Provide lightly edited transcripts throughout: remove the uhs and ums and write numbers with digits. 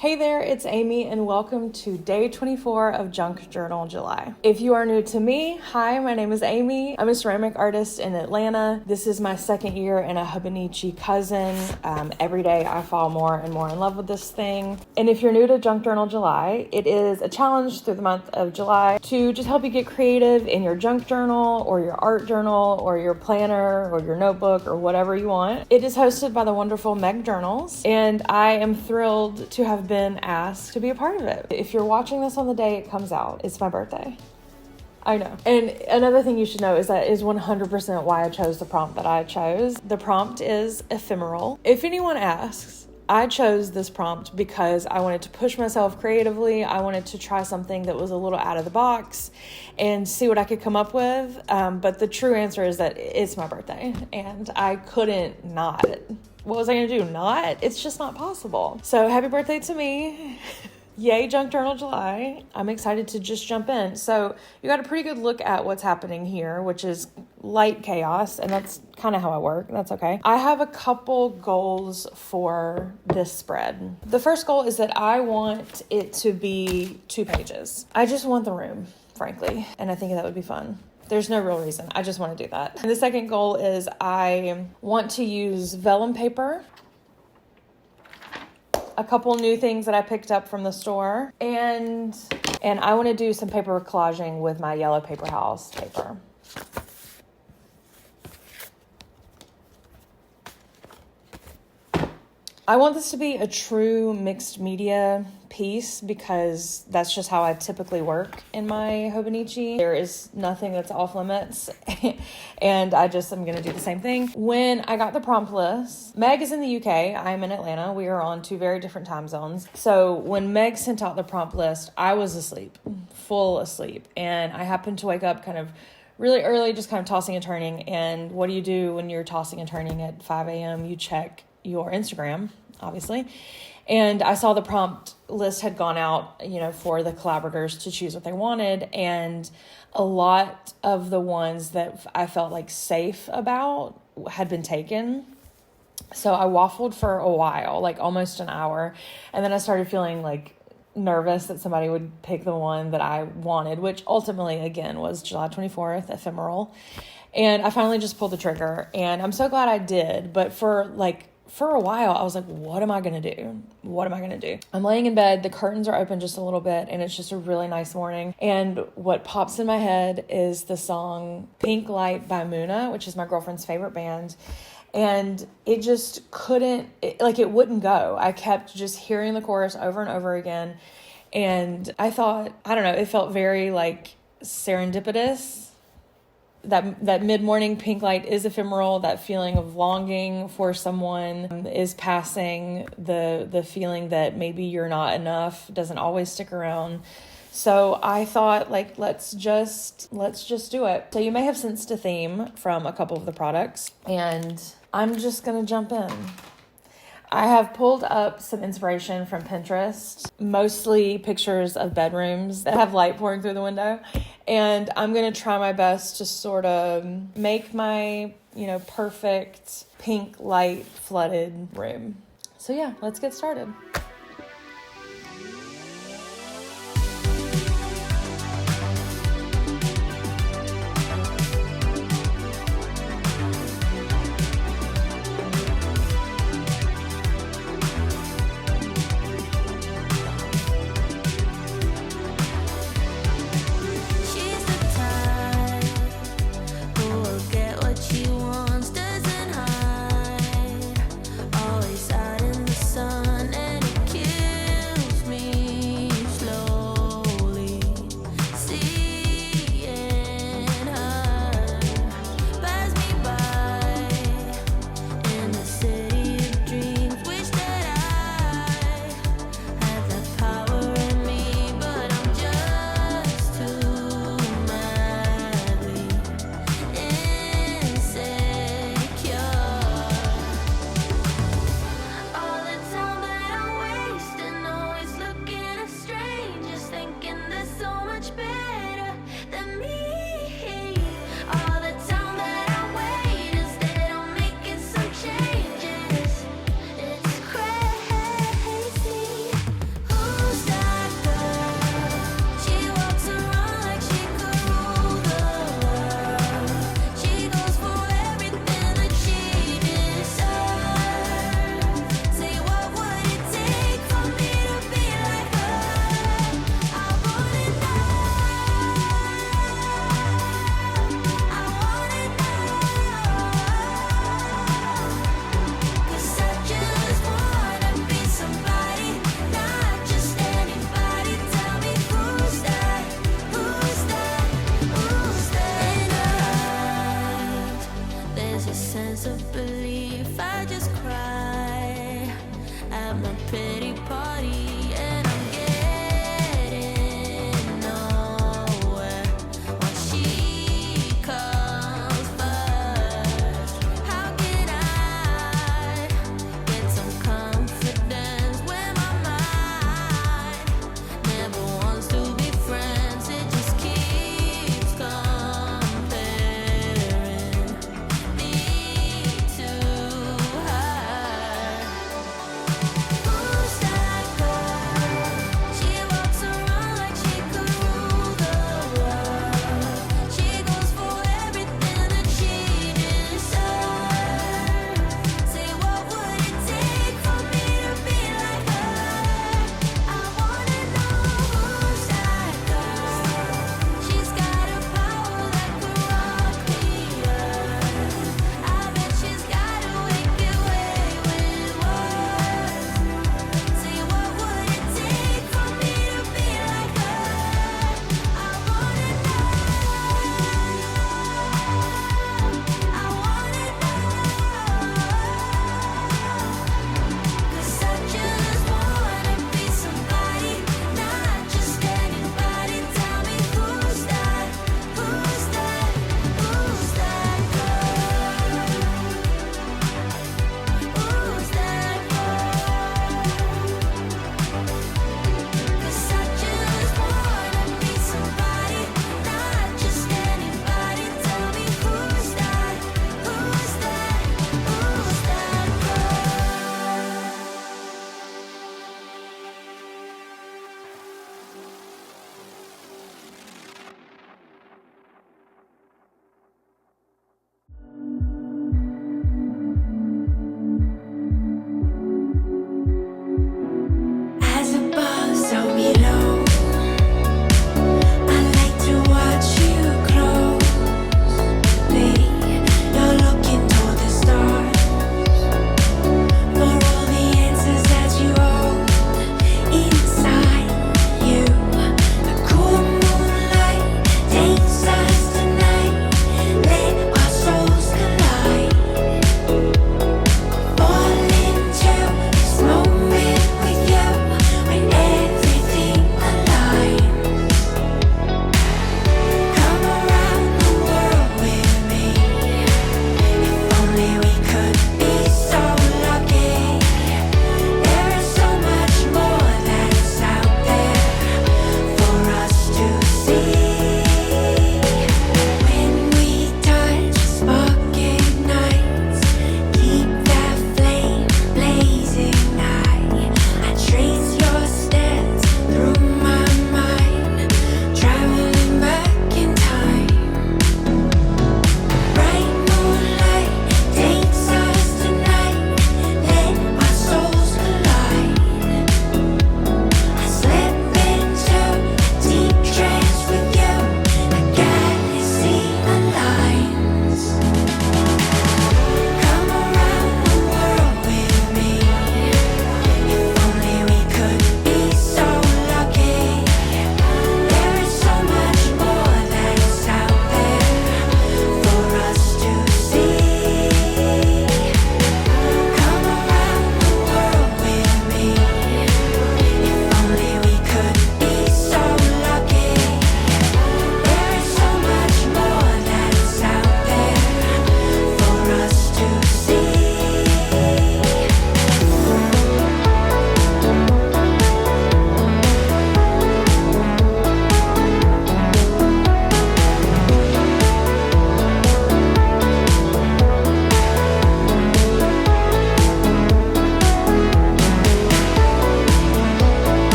Hey there, it's Amy and welcome to day 24 of Junk Journal July. If you are new to me, hi, my name is Amy. I'm a ceramic artist in Atlanta. This is my second year in a Hobonichi cousin. Every day I fall more and more in love with this thing. And if you're new to Junk Journal July, it is a challenge through the month of July to just help you get creative in your junk journal or your art journal or your planner or your notebook or whatever you want. It is hosted by the wonderful Meg Journals, and I am thrilled to have been asked to be a part of it. If you're watching this on the day it comes out, it's my birthday. I know. And another thing you should know is that is 100% why I chose the prompt that I chose. The prompt is ephemeral. If anyone asks, I chose this prompt because I wanted to push myself creatively. I wanted to try something that was a little out of the box and see what I could come up with. But the true answer is that it's my birthday and I couldn't not. What was I going to do? Not? It's just not possible. So happy birthday to me. Yay, Junk Journal July. I'm excited to just jump in. So you got a pretty good look at what's happening here, which is light chaos, and that's kind of how I work. That's okay. I have a couple goals for this spread. The first goal is that I want it to be 2 pages. I just want the room, frankly, and I think that would be fun. There's no real reason. I just want to do that. And the second goal is I want to use vellum paper, a couple new things that I picked up from the store, and I want to do some paper collaging with my yellow paper house paper. I want this to be a true mixed media piece because that's just how I typically work in my Hobonichi. There is nothing that's off limits and I'm going to do the same thing. When I got the prompt list, Meg is in the UK, I'm in Atlanta. We are on 2 very different time zones. So when Meg sent out the prompt list, I was asleep, full asleep. And I happened to wake up kind of really early, just kind of tossing and turning. And what do you do when you're tossing and turning at 5 a.m.? You check your Instagram, obviously. And I saw the prompt list had gone out, for the collaborators to choose what they wanted. And a lot of the ones that I felt like safe about had been taken. So I waffled for a while, like almost an hour. And then I started feeling like nervous that somebody would pick the one that I wanted, which ultimately, again, was July 24th, Ephemeral. And I finally just pulled the trigger. And I'm so glad I did. But for a while, I was like, what am I going to do? What am I going to do? I'm laying in bed. The curtains are open just a little bit, and it's just a really nice morning. And what pops in my head is the song Pink Light by Muna, which is my girlfriend's favorite band. And it just it wouldn't go. I kept just hearing the chorus over and over again. And I thought, I don't know, it felt very serendipitous. That mid-morning pink light is ephemeral. That feeling of longing for someone is passing. The feeling that maybe you're not enough doesn't always stick around. So I thought, let's just do it. So you may have sensed a theme from a couple of the products, and I'm just gonna jump in. I have pulled up some inspiration from Pinterest, mostly pictures of bedrooms that have light pouring through the window. And I'm going to try my best to sort of make my, perfect pink light flooded room. So yeah, let's get started. Always out in the sun, and it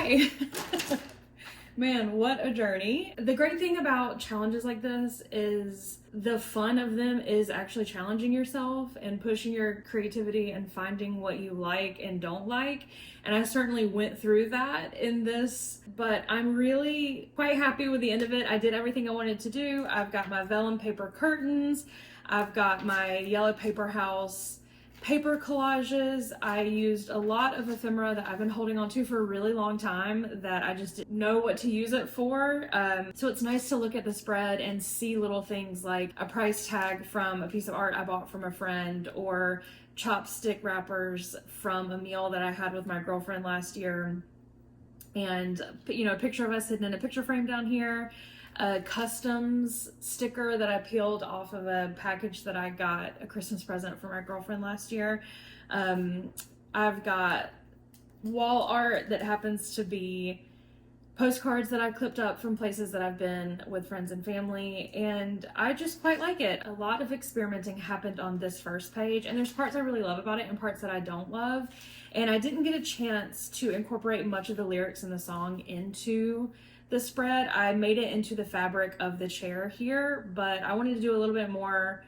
Okay. Man, what a journey. The great thing about challenges like this is the fun of them is actually challenging yourself and pushing your creativity and finding what you like and don't like. And I certainly went through that in this, but I'm really quite happy with the end of it. I did everything I wanted to do. I've got my vellum paper curtains. I've got my yellow paper house paper collages. I used a lot of ephemera that I've been holding on to for a really long time that I just didn't know what to use it for. So it's nice to look at the spread and see little things like a price tag from a piece of art I bought from a friend, or chopstick wrappers from a meal that I had with my girlfriend last year, and a picture of us hidden in a picture frame down here. A customs sticker that I peeled off of a package that I got a Christmas present for my girlfriend last year. I've got wall art that happens to be postcards that I've clipped up from places that I've been with friends and family, and I just quite like it. A lot of experimenting happened on this first page, and there's parts I really love about it and parts that I don't love, and I didn't get a chance to incorporate much of the lyrics in the song into the spread. I made it into the fabric of the chair here, but I wanted to do a little bit more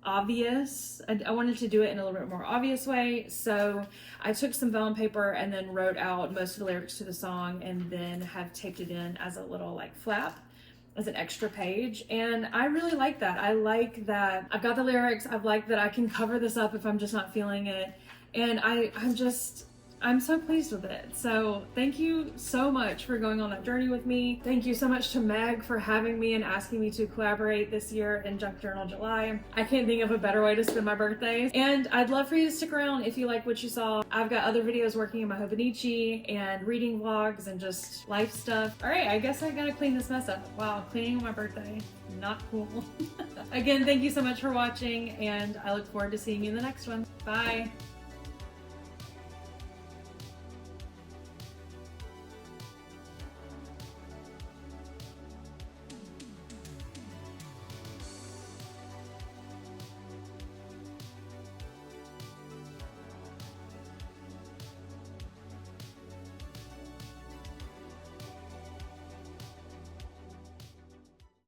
obvious. I wanted to do it in a little bit more obvious way, so I took some vellum paper and then wrote out most of the lyrics to the song, and then have taped it in as a little like flap as an extra page. And I really like that. I like that I've got the lyrics. I like that I can cover this up if I'm just not feeling it, and I'm so pleased with it. So thank you so much for going on that journey with me. Thank you so much to Meg for having me and asking me to collaborate this year in Junk Journal July. I can't think of a better way to spend my birthdays. And I'd love for you to stick around if you like what you saw. I've got other videos working in my Hobonichi and reading vlogs and just life stuff. All right, I guess I gotta clean this mess up. Wow, cleaning on my birthday. Not cool. Again, thank you so much for watching, and I look forward to seeing you in the next one. Bye.